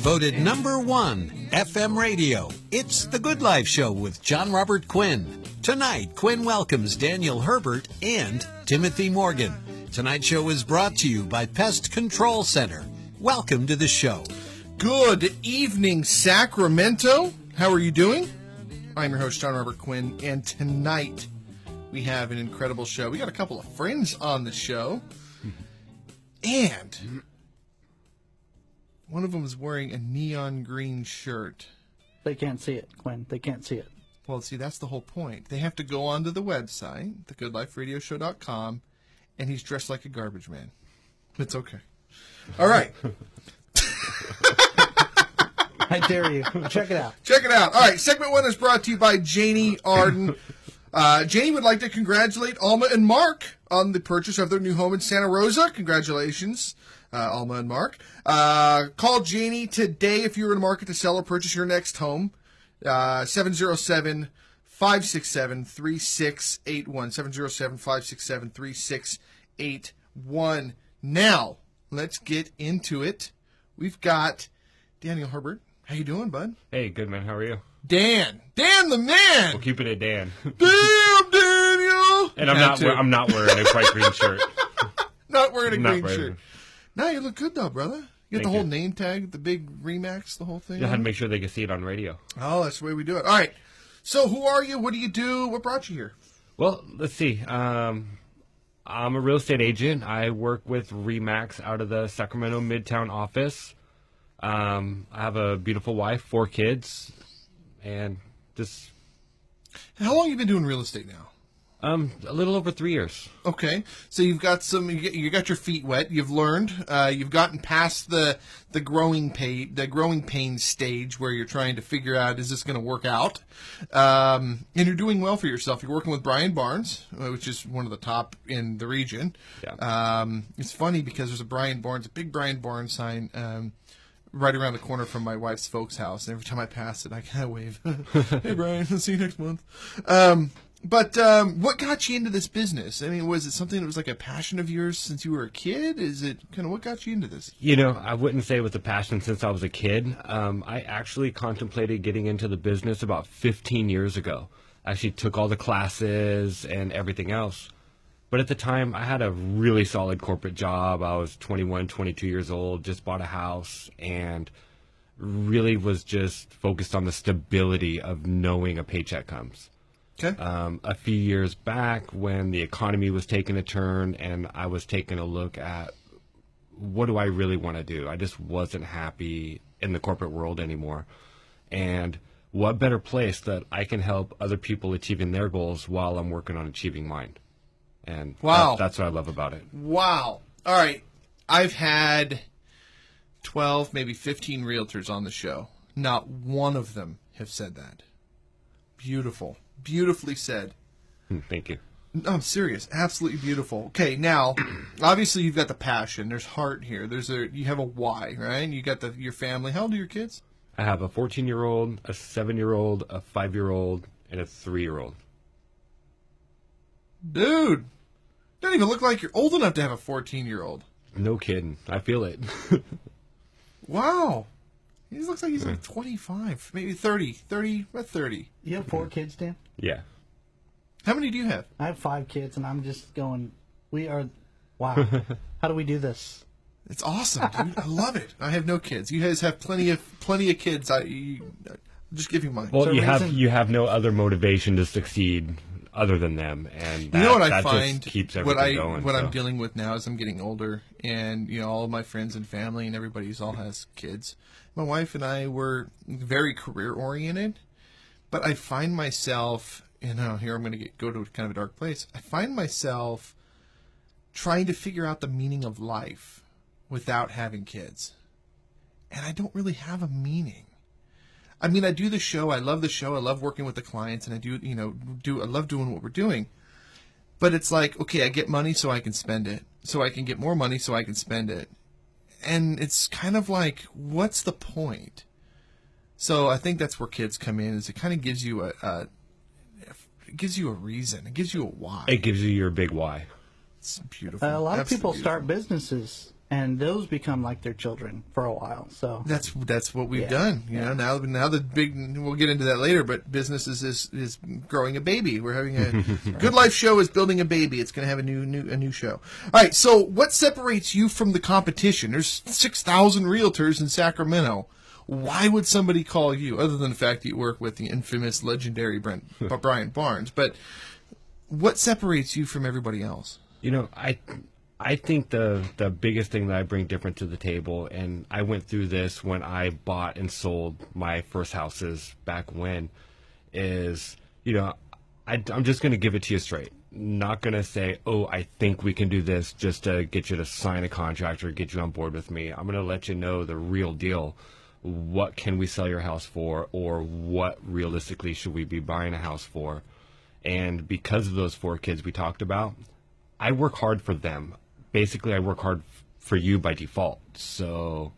voted #1 FM radio. It's The Good Life Show with John Robert Quinn. Tonight, Quinn welcomes Daniel Herbert and Timothy Morgan. Tonight's show is brought to you by Pest Control Center. Welcome to the show. Good evening, Sacramento. How are you doing? I'm your host, John Robert Quinn, and tonight we have an incredible show. We got a couple of friends on the show, and one of them is wearing a neon green shirt. They can't see it, Quinn. They can't see it. Well, see, that's the whole point. They have to go onto the website, thegoodliferadioshow.com, and he's dressed like a garbage man. It's okay. All right. I dare you. Check it out. Check it out. All right, segment 1 is brought to you by Janie Arden. Janie would like to congratulate Alma and Mark on the purchase of their new home in Santa Rosa. Congratulations, Alma and Mark. Call Janie today if you're in the market to sell or purchase your next home. 707-567-3681. 707-567-3681. Now, let's get into it. We've got Daniel Herbert. How you doing, bud? Hey, good, man. How are you? Dan the man. We'll keep it at Dan. Damn, Daniel. And I'm not wearing a bright green shirt. Not wearing a green shirt. No, you look good though, brother. You got the whole you. Name tag, the big Remax, the whole thing. I had to make sure they could see it on radio. Oh, that's the way we do it. All right. So, who are you? What do you do? What brought you here? Well, let's see. I'm a real estate agent. I work with Remax out of the Sacramento Midtown office. I have a beautiful wife, 4 kids, and just... How long have you been doing real estate now? A little over 3 years. Okay, so you've got you got your feet wet. You've learned. You've gotten past the growing pain stage where you're trying to figure out, is this going to work out? And you're doing well for yourself. You're working with Brian Barnes, which is one of the top in the region. Yeah. It's funny because there's a big Brian Barnes sign. Right around the corner from my wife's folks' house. And every time I pass it, I kind of wave. Hey, Brian, I'll see you next month. But what got you into this business? I mean, was it something that was like a passion of yours since you were a kid? Is it kind of what got you into this? You know, I wouldn't say it was a passion since I was a kid. I actually contemplated getting into the business about 15 years ago. I actually took all the classes and everything else. But at the time, I had a really solid corporate job. I was 21, 22 years old, just bought a house, and really was just focused on the stability of knowing a paycheck comes. Okay. A few years back, when the economy was taking a turn and I was taking a look at what do I really want to do, I just wasn't happy in the corporate world anymore. And what better place that I can help other people achieving their goals while I'm working on achieving mine. And wow. That's what I love about it. Wow. All right. I've had 12, maybe 15 realtors on the show. Not one of them have said that. Beautiful. Beautifully said. Thank you. No, I'm serious. Absolutely beautiful. Okay, now, obviously you've got the passion. There's heart here. You have a why, right? You got your family. How old are your kids? I have a 14-year-old, a 7-year-old, a 5-year-old, and a 3-year-old. Dude. Don't even look like you're old enough to have a 14-year-old. No kidding. I feel it. Wow. He looks like he's like 25, maybe 30. About 30. You have 4 kids, Dan? Yeah. How many do you have? I have 5 kids, and I'm just going, wow. How do we do this? It's awesome, dude. I love it. I have no kids. You guys have plenty of kids. Just give you mine. Well, you have no other motivation to succeed other than them, and that, you know what I that find? Just keeps everything going. What I'm dealing with now is I'm getting older, and all of my friends and family and everybody all has kids. My wife and I were very career oriented, but I find myself, here I'm going to go to kind of a dark place. I find myself trying to figure out the meaning of life without having kids, and I don't really have a meaning. I mean, I do the show. I love the show. I love working with the clients, and I I love doing what we're doing. But it's like, okay, I get money so I can spend it. So I can get more money so I can spend it. And it's kind of like, what's the point? So I think that's where kids come in, is it kind of gives you it gives you a reason. It gives you a why. It gives you your big why. It's beautiful. A lot of people Absolutely start businesses and those become like their children for a while. So That's what we've done. You know, now the big, we'll get into that later, but business is growing a baby. We're having a Good Life show is building a baby. It's going to have a new show. All right. So what separates you from the competition? There's 6,000 realtors in Sacramento. Why would somebody call you, other than the fact that you work with the infamous, legendary Brian Barnes? But what separates you from everybody else? You know, I think the biggest thing that I bring different to the table, and I went through this when I bought and sold my first houses back when, is, you know, I'm just going to give it to you straight. Not going to say, oh, I think we can do this just to get you to sign a contract or get you on board with me. I'm going to let you know the real deal. What can we sell your house for, or what realistically should we be buying a house for? And because of those 4 kids we talked about, I work hard for them. Basically, I work hard for you by default. So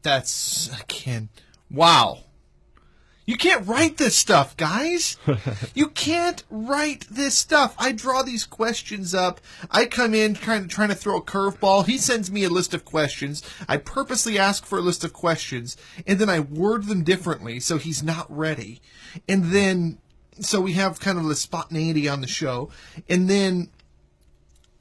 that's, wow. You can't write this stuff, guys. You can't write this stuff. I draw these questions up. I come in trying to throw a curveball. He sends me a list of questions. I purposely ask for a list of questions, and then I word them differently so he's not ready. And then, so we have kind of the spontaneity on the show. And then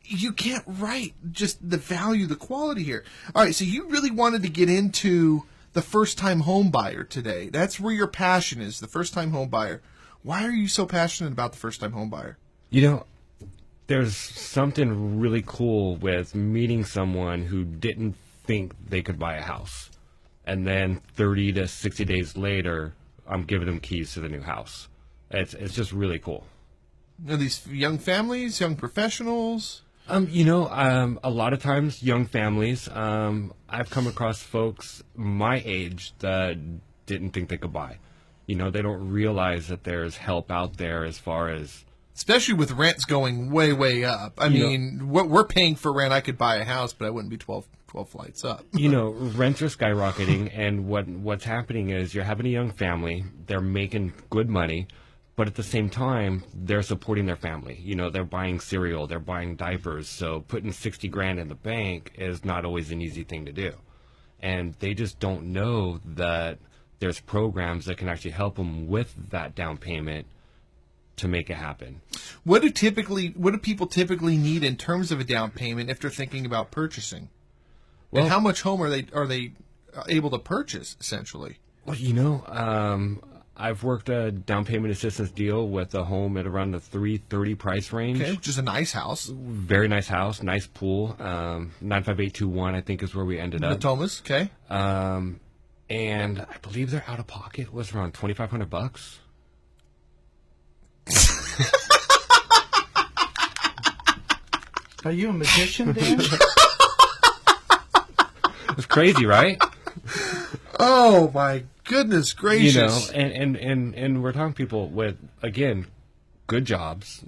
you can't write just the value, the quality here. All right, so you really wanted to get into the first-time home buyer today. That's where your passion is, the first-time home buyer. Why are you so passionate about the first-time home buyer? You know, there's something really cool with meeting someone who didn't think they could buy a house. And then 30 to 60 days later, I'm giving them keys to the new house. It's just really cool. Are these young families, young professionals? You know, a lot of times young families. I've come across folks my age that didn't think they could buy. You know, they don't realize that there's help out there as far as... Especially with rents going way, way up. I mean, what we're paying for rent, I could buy a house, but I wouldn't be 12 flights up. You know, rents are skyrocketing, and what's happening is you're having a young family, they're making good money, but at the same time, they're supporting their family. You know, they're buying cereal, they're buying diapers, so putting 60 grand in the bank is not always an easy thing to do. And they just don't know that there's programs that can actually help them with that down payment to make it happen. What do people typically need in terms of a down payment if they're thinking about purchasing? Well, and how much home are they able to purchase, essentially? Well, you know, I've worked a down payment assistance deal with a home at around the $330 price range. Okay, which is a nice house. Very nice house, nice pool. 95821, I think, is where we ended up. The Thomas, okay. And I believe their out of pocket was around $2,500. Are you a magician, Dan? It's crazy, right? Oh my goodness gracious! You know, and we're talking people with, again, good jobs,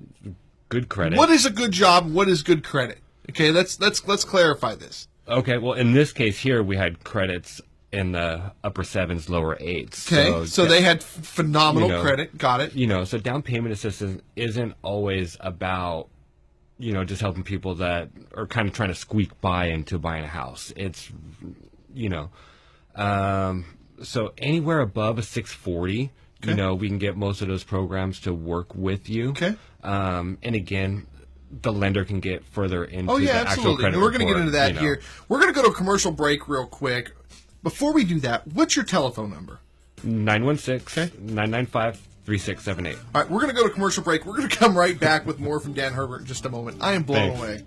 good credit. What is a good job? What is good credit? Okay, let's clarify this. Okay, well, in this case here, we had credits in the upper 7s, lower 8s. Okay, so they had phenomenal credit. Got it. You know, so down payment assistance isn't always about, you know, just helping people that are kind of trying to squeak by into buying a house. It's, you know, so anywhere above a 640, you know, we can get most of those programs to work with you. Okay. And again, the lender can get further into the actual absolutely. credit We're going to get report, into that you know. here. We're going to go to a commercial break real quick. Before we do that, what's your telephone number? 916-995-3678. All right, we're going to go to commercial break. We're going to come right back with more from Dan Herbert in just a moment. I am blown away.